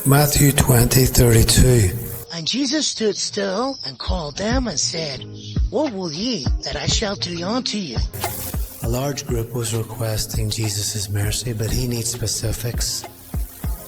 Matthew 20:32. And Jesus stood still and called them and said, What will ye that I shall do unto you? A large group was requesting Jesus' mercy, but he needs specifics.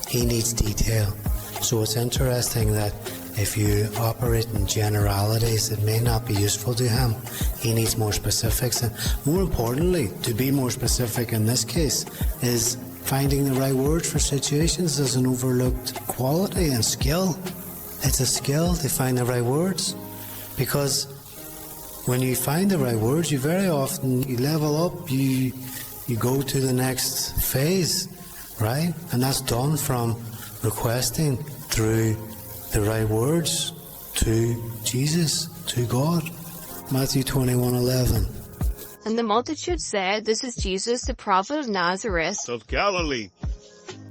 He needs detail. So it's interesting that if you operate in generalities, it may not be useful to him. He needs more specifics. And more importantly, to be more specific in this case, is finding the right words for situations is an overlooked quality and skill. It's a skill to find the right words. Because when you find the right words, you very often, you level up, you go to the next phase, right? And that's done from requesting through the right words to Jesus, to God. Matthew 21:11. And the multitude said, This is Jesus, the prophet of Nazareth of Galilee.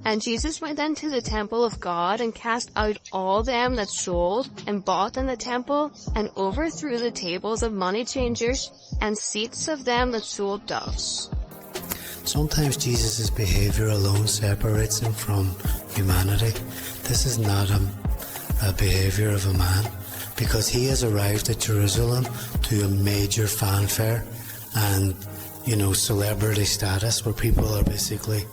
And Jesus went into the temple of God and cast out all them that sold and bought in the temple, and overthrew the tables of money changers and seats of them that sold doves. Sometimes Jesus' behavior alone separates him from humanity. This is not a behavior of a man, because he has arrived at Jerusalem to a major fanfare and, celebrity status, where people are basically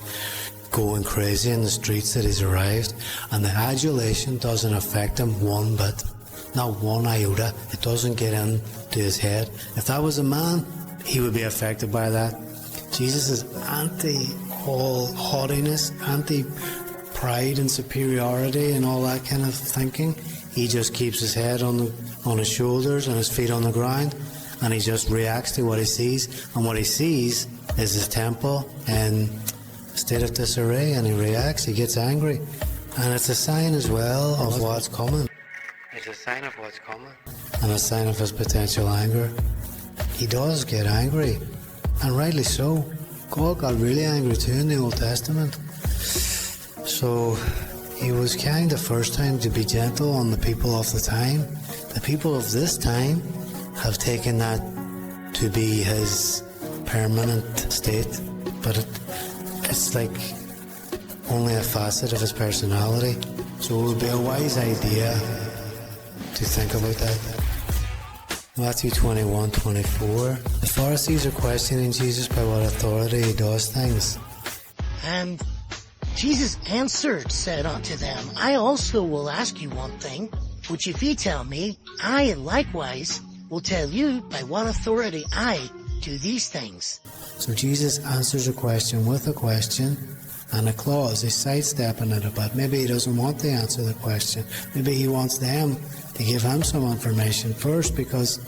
going crazy in the streets that he's arrived, and the adulation doesn't affect him one bit, not one iota. It doesn't get into his head. If that was a man, he would be affected by that. Jesus is anti all haughtiness, anti pride and superiority and all that kind of thinking. He just keeps his head on his shoulders and his feet on the ground, and he just reacts to what he sees, and what he sees is his temple in state of disarray, and he reacts, he gets angry, and it's a sign as well of what's coming. It's a sign of what's coming, and a sign of his potential anger. He does get angry, and rightly so. God got really angry too in the Old Testament. So he was kind the first time to be gentle on the people of the time. The people of this time have taken that to be his permanent state, but it's like only a facet of his personality. So it would be a wise idea to think about that. Matthew 21:24. The Pharisees are questioning Jesus by what authority he does things. And Jesus answered, said unto them, I also will ask you one thing, which if ye tell me, I likewise will tell you by what authority I do these things. So Jesus answers a question with a question and a clause. He's sidestepping it a bit. Maybe he doesn't want to answer the question. Maybe he wants them to give him some information first, because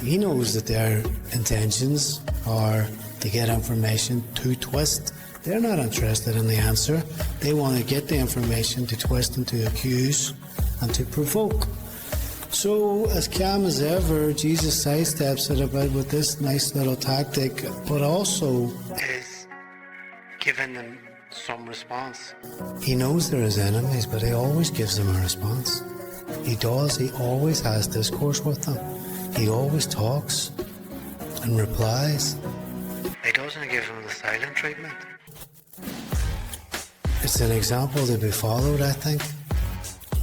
he knows that their intentions are to get information to twist. They're not interested in the answer. They want to get the information to twist and to accuse and to provoke. So, as calm as ever, Jesus sidesteps it a bit with this nice little tactic, but also is giving them some response. He knows they're his enemies, but he always gives them a response. He does. He always has discourse with them. He always talks and replies. He doesn't give them the silent treatment. It's an example to be followed, I think,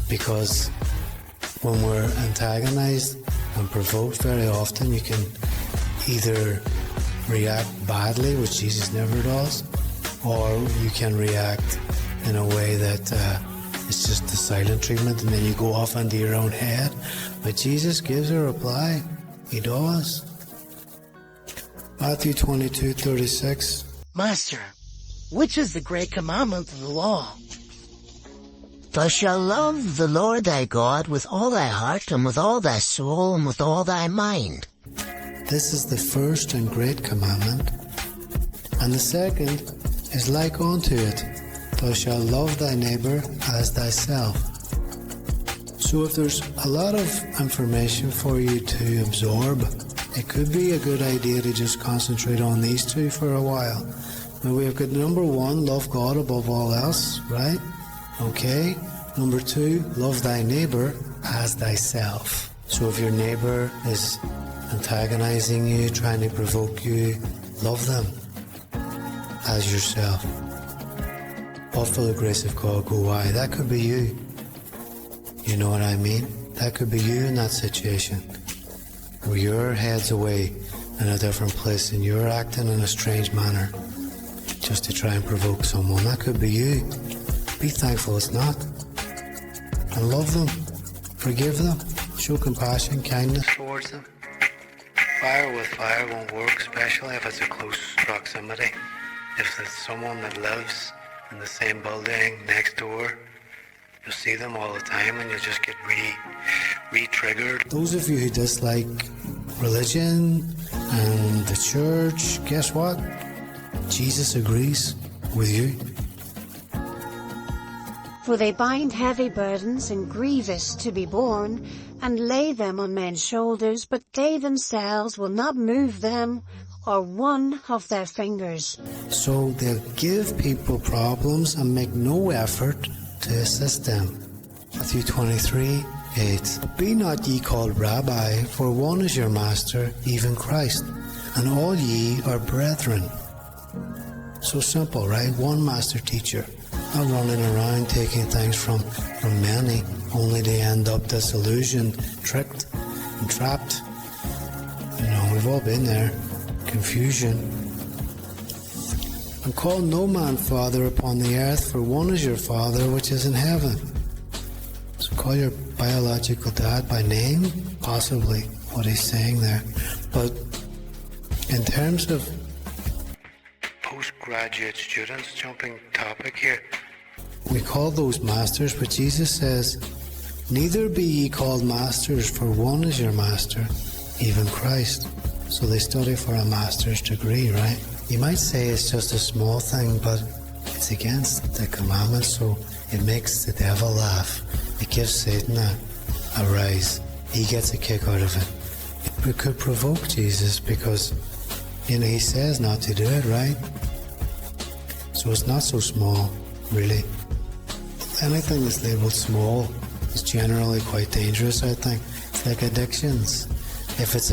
because when we're antagonized and provoked, very often you can either react badly, which Jesus never does, or you can react in a way that it's just the silent treatment, and then you go off into your own head. But Jesus gives a reply. He does. Matthew 22:36. Master, which is the great commandment of the law? Thou shalt love the Lord thy God with all thy heart, and with all thy soul, and with all thy mind. This is the first and great commandment, and the second is like unto it. Thou shalt love thy neighbour as thyself. So if there's a lot of information for you to absorb, it could be a good idea to just concentrate on these two for a while. Now we've got number one, love God above all else, right? Okay. Number two, love thy neighbour as thyself. So if your neighbour is antagonizing you, trying to provoke you, love them as yourself. but for the grace of God go I. That could be you. You know what I mean? That could be you in that situation, where your head's away in a different place and you're acting in a strange manner just to try and provoke someone. That could be you. Be thankful it's not. And love them. Forgive them. Show compassion, kindness towards them. Fire with fire won't work, especially if it's a close proximity. If it's someone that lives in the same building next door, you'll see them all the time and you'll just get re-triggered. Those of you who dislike religion and the church, guess what? Jesus agrees with you. For they bind heavy burdens and grievous to be borne, and lay them on men's shoulders, but they themselves will not move them or one of their fingers. So they'll give people problems and make no effort to assist them. Matthew 23:8. Be not ye called Rabbi, for one is your master, even Christ, and all ye are brethren. So simple, right? One master teacher. Not running around taking things from many, only to end up disillusioned, tricked, and trapped. You know, we've all been there. Confusion. And call no man father upon the earth, for one is your Father which is in heaven. So call your biological dad by name, possibly what he's saying there. But in terms of postgraduate students, jumping topic here, we call those masters, but Jesus says, neither be ye called masters, for one is your master, even Christ. So they study for a master's degree, right? You might say it's just a small thing, but it's against the commandments, so it makes the devil laugh. It gives Satan a rise. He gets a kick out of it. It could provoke Jesus because, you know, he says not to do it, right? So it's not so small, really. Anything that's labelled small is generally quite dangerous, I think. It's like addictions. If it's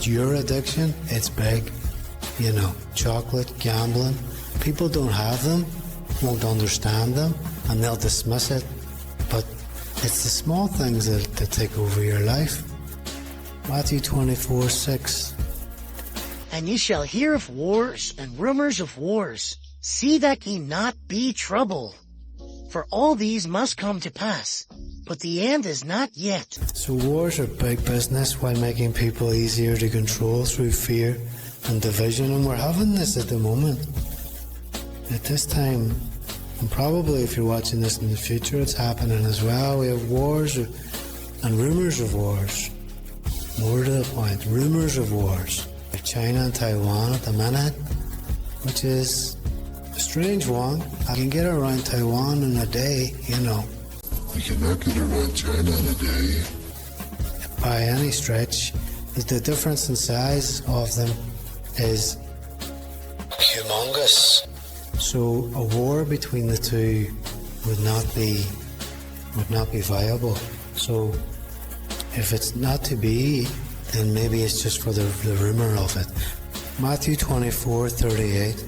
your addiction, it's big. You know, chocolate, gambling. People don't have them, won't understand them, and they'll dismiss it. But it's the small things that take over your life. Matthew 24:6. And ye shall hear of wars and rumors of wars. See that ye not be troubled. For all these must come to pass, but the end is not yet. So wars are big business while making people easier to control through fear and division, and we're having this at the moment. At this time, and probably if you're watching this in the future, it's happening as well. We have wars and rumours of wars. More to the point, rumours of wars. China and Taiwan at the minute, which is a strange one. I can get around Taiwan in a day, you know. We cannot get around China in a day. By any stretch. The difference in size of them is humongous. So a war between the two would not be viable. So if it's not to be, then maybe it's just for the rumour of it. Matthew 24:38.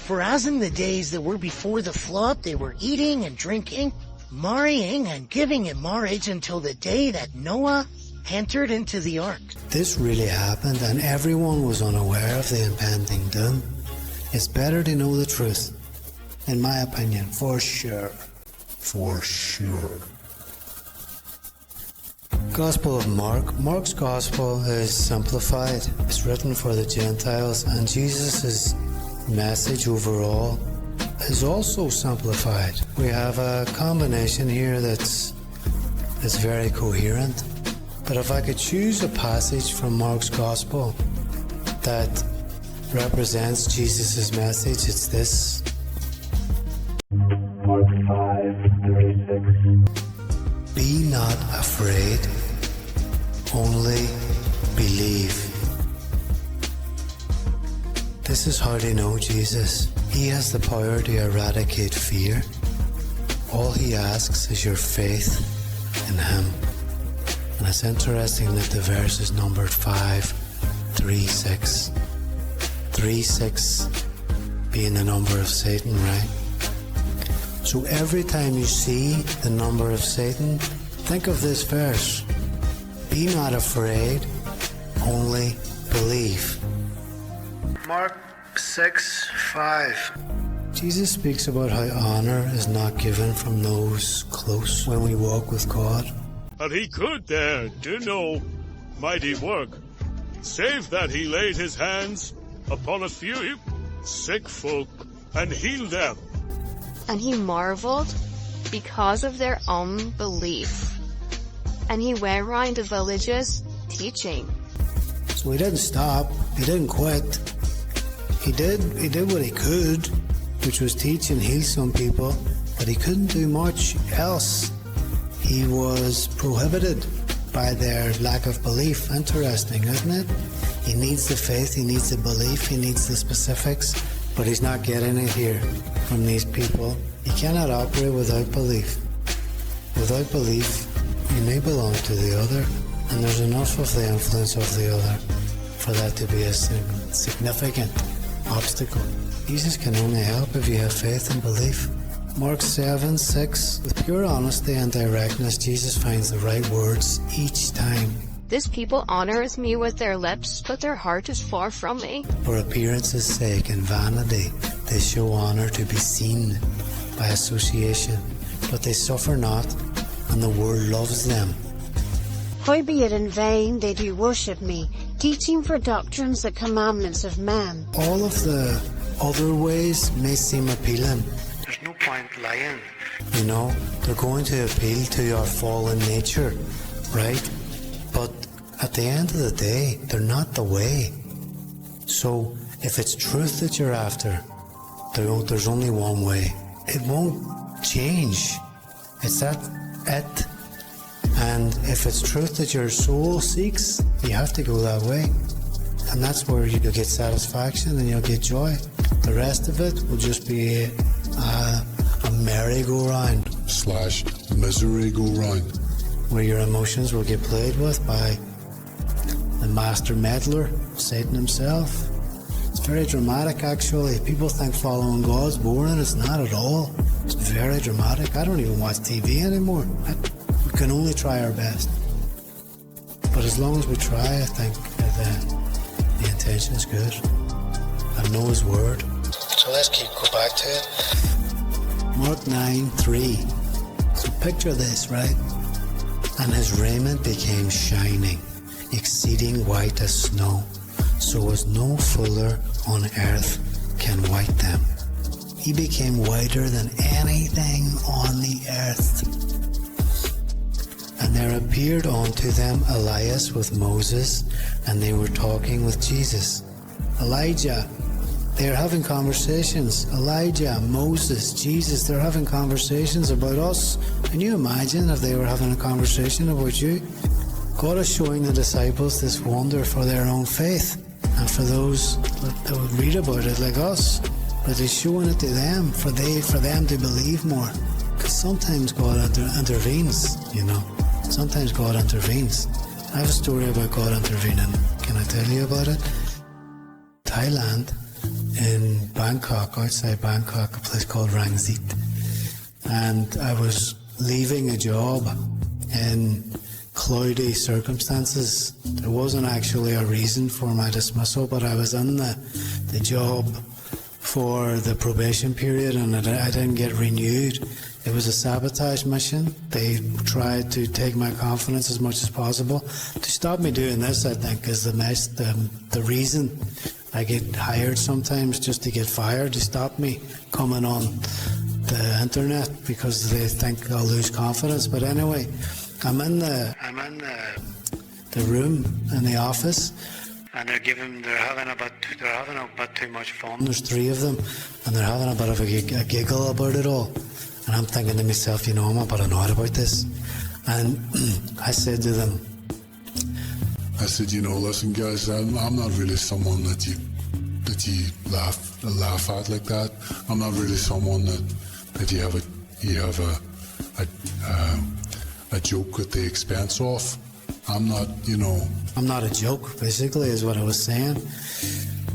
For as in the days that were before the flood, they were eating and drinking, marrying and giving in marriage until the day that Noah entered into the ark. This really happened, and everyone was unaware of the impending doom. It's better to know the truth, in my opinion, for sure. For sure. Gospel of Mark. Mark's Gospel is simplified. It's written for the Gentiles, and Jesus' message overall is also simplified. We have a combination here that's very coherent. But if I could choose a passage from Mark's Gospel that represents Jesus' message, it's this. Mark 5:36. Be not afraid, only believe. This is how to know Jesus. He has the power to eradicate fear. All he asks is your faith in him. And it's interesting that the verse is numbered 5:36. 36 being the number of Satan, right? So every time you see the number of Satan, think of this verse. Be not afraid, only believe. Mark 6:5. Jesus speaks about how honor is not given from those close when we walk with God. And he could there do no mighty work, save that he laid his hands upon a few sick folk and healed them. And he marveled because of their unbelief. And he went round the villages teaching. So he didn't stop, he didn't quit. He did what he could, which was teach and heal some people, but he couldn't do much else. He was prohibited by their lack of belief. Interesting, isn't it? He needs the faith, he needs the belief, he needs the specifics, but he's not getting it here from these people. He cannot operate without belief. Without belief, you may belong to the other, and there's enough of the influence of the other for that to be a significant obstacle. Jesus can only help if you have faith and belief. Mark 7:6. With pure honesty and directness, Jesus finds the right words each time. This people honors me with their lips, but their heart is far from me. For appearance's sake and vanity, they show honor to be seen by association, but they suffer not, and the world loves them. Howbeit in vain they do worship me, teaching for doctrines the commandments of man. All of the other ways may seem appealing. There's no point lying. You know, they're going to appeal to your fallen nature, right? But at the end of the day, they're not the way. So if it's truth that you're after, there's only one way. It won't change. It's that it. And if it's truth that your soul seeks, you have to go that way. And that's where you'll get satisfaction and you'll get joy. The rest of it will just be a merry-go-round. / misery-go-round. Where your emotions will get played with by the master meddler, Satan himself. It's very dramatic, actually. People think following God's boring. It's not at all. It's very dramatic. I don't even watch TV anymore. We can only try our best. But as long as we try, I think the intention is good. I know His Word. So let's go back to it. Mark 9:3. So picture this, right? And his raiment became shining, exceeding white as snow, so as no fuller on earth can white them. He became whiter than anything on the earth. And there appeared unto them Elias with Moses, and they were talking with Jesus. Elijah, they're having conversations. Elijah, Moses, Jesus, they're having conversations about us. Can you imagine if they were having a conversation about you? God is showing the disciples this wonder for their own faith and for those that would read about it like us. But He's showing it to them for them to believe more. Because sometimes God intervenes, you know. Sometimes God intervenes. I have a story about God intervening. Can I tell you about it? Thailand, in Bangkok, outside Bangkok, a place called Rangsit. And I was leaving a job in cloudy circumstances. There wasn't actually a reason for my dismissal, but I was in the job for the probation period and I didn't get renewed. It was a sabotage mission. They tried to take my confidence as much as possible. To stop me doing this, I think, is the reason I get hired sometimes, just to get fired, to stop me coming on the internet because they think I'll lose confidence. But anyway, I'm in the room in the office, and they're having about too much fun. There's 3 of them, and they're having a bit of a giggle about it all. And I'm thinking to myself, you know, I'm a bit annoyed about this. And I said to them, I said, you know, listen, guys, I'm not really someone that you laugh at like that. I'm not really someone that you have a joke at the expense of. I'm not, you know. I'm not a joke, basically, is what I was saying.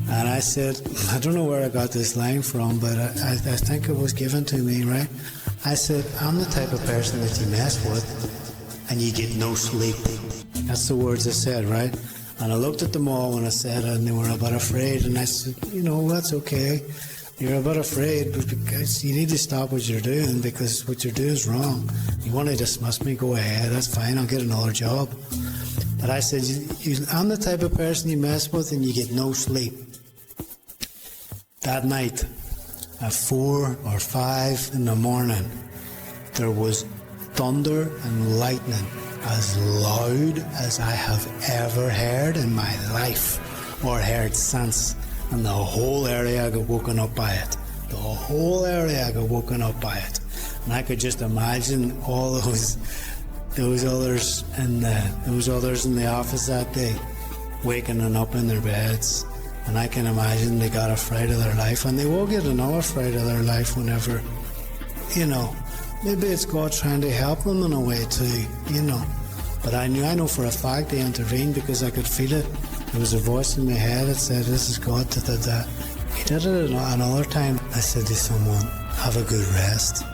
And I said, I don't know where I got this line from, but I think it was given to me, right? I said, I'm the type of person that you mess with and you get no sleep. That's the words I said, right? And I looked at them all when I said it, and they were a bit afraid. And I said, that's okay. You're a bit afraid, but because you need to stop what you're doing, because what you're doing is wrong. You want to dismiss me, go ahead, that's fine, I'll get another job. But I said, I'm the type of person you mess with and you get no sleep. That night, at 4 or 5 in the morning, there was thunder and lightning as loud as I have ever heard in my life, or heard since. And the whole area got woken up by it. The whole area got woken up by it. And I could just imagine all those others in the office that day, waking up in their beds. And I can imagine they got a fright of their life, and they will get another fright of their life whenever, maybe it's God trying to help them in a way too, But I know for a fact they intervened, because I could feel it. There was a voice in my head that said, this is God that did that. He did it another time. I said to someone, have a good rest.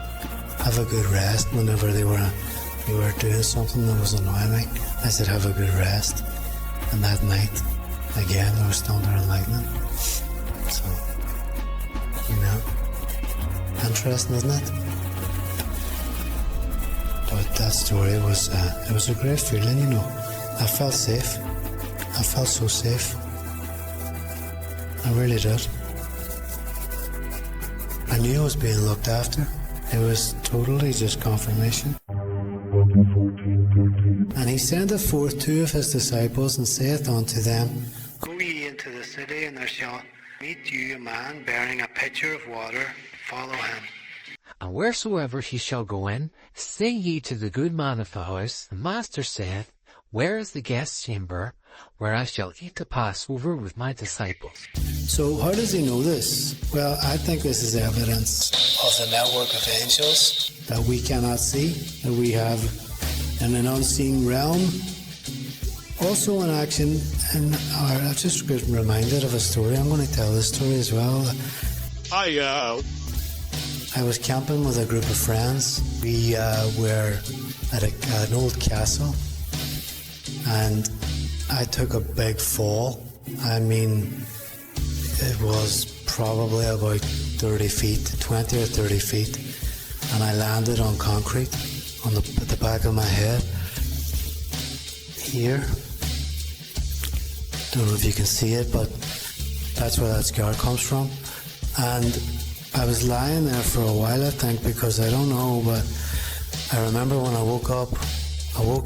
Have a good rest. Whenever they were doing something that was annoying me, I said, have a good rest. And that night, again, there was thunder and lightning. So, interesting, isn't it? But that story was, it was a great feeling, I felt safe. I felt so safe. I really did. I knew I was being looked after. It was totally just confirmation. And he sendeth forth 2 of his disciples, and saith unto them, Go ye into the city, and there shall meet you a man bearing a pitcher of water. Follow him. And wheresoever he shall go in, say ye to the good man of the house, The Master saith, Where is the guest chamber, where I shall eat the Passover with my disciples? So how does he know this? Well, I think this is evidence of the network of angels that we cannot see, that we have in an unseen realm. Also in action, and I've just been reminded of a story. I'm going to tell this story as well. I was camping with a group of friends. We were at an old castle, and I took a big fall. I mean, it was probably about 30 feet, 20 or 30 feet, and I landed on concrete at the back of my head. Here. Don't know if you can see it, but that's where that scar comes from. And I was lying there for a while, I think, because I don't know, but I remember when I woke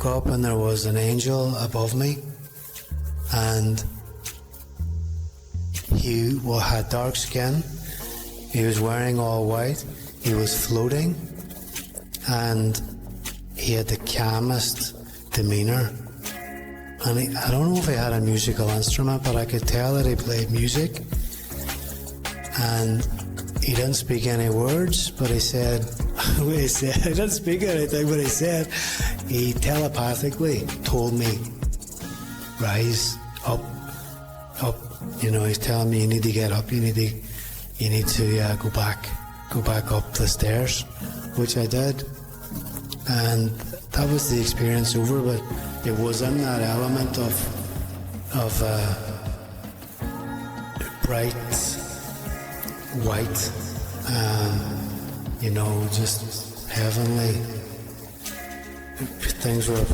up and there was an angel above me, and he had dark skin. He was wearing all white. He was floating, and he had the calmest demeanor. And I don't know if he had a musical instrument, but I could tell that he played music. And he didn't speak any words, but he didn't speak anything, but he telepathically told me, rise, up. He's telling me you need to get up, you need to go back up the stairs, which I did. And that was the experience over, but it was in that element of bright white, just heavenly. Things were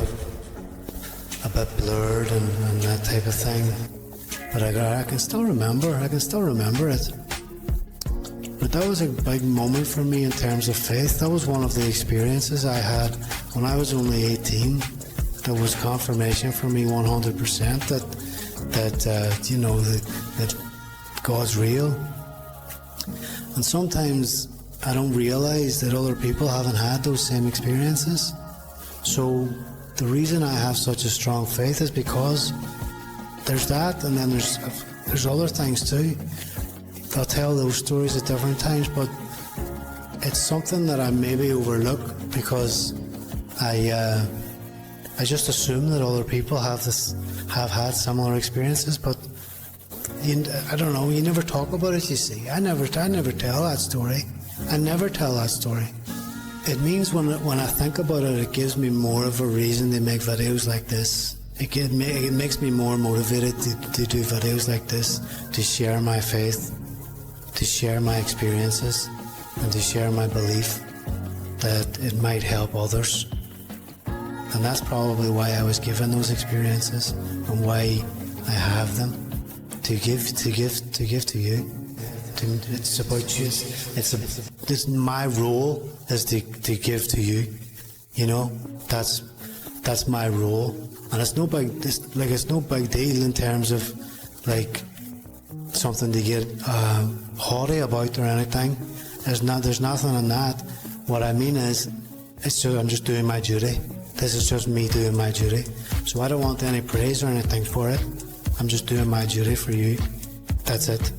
a bit blurred and that type of thing. But I can still remember it. But that was a big moment for me in terms of faith. That was one of the experiences I had when I was only 18. That was confirmation for me 100% that God's real. And sometimes I don't realize that other people haven't had those same experiences. So the reason I have such a strong faith is because there's that, and then there's other things too. I'll tell those stories at different times, but it's something that I maybe overlook because I just assume that other people have had similar experiences, but I don't know, you never talk about it, you see. I never tell that story. I never tell that story. It means when I think about it, it gives me more of a reason to make videos like this. It makes me more motivated to do videos like this, to share my faith, to share my experiences, and to share my belief that it might help others. And that's probably why I was given those experiences and why I have them, to give to you. It's about you. It's my role is to give to you. You know, that's my role, and it's no big deal in terms of like something to get haughty about or anything. There's nothing in that. What I mean is, I'm just doing my duty. This is just me doing my duty. So I don't want any praise or anything for it. I'm just doing my duty for you. That's it.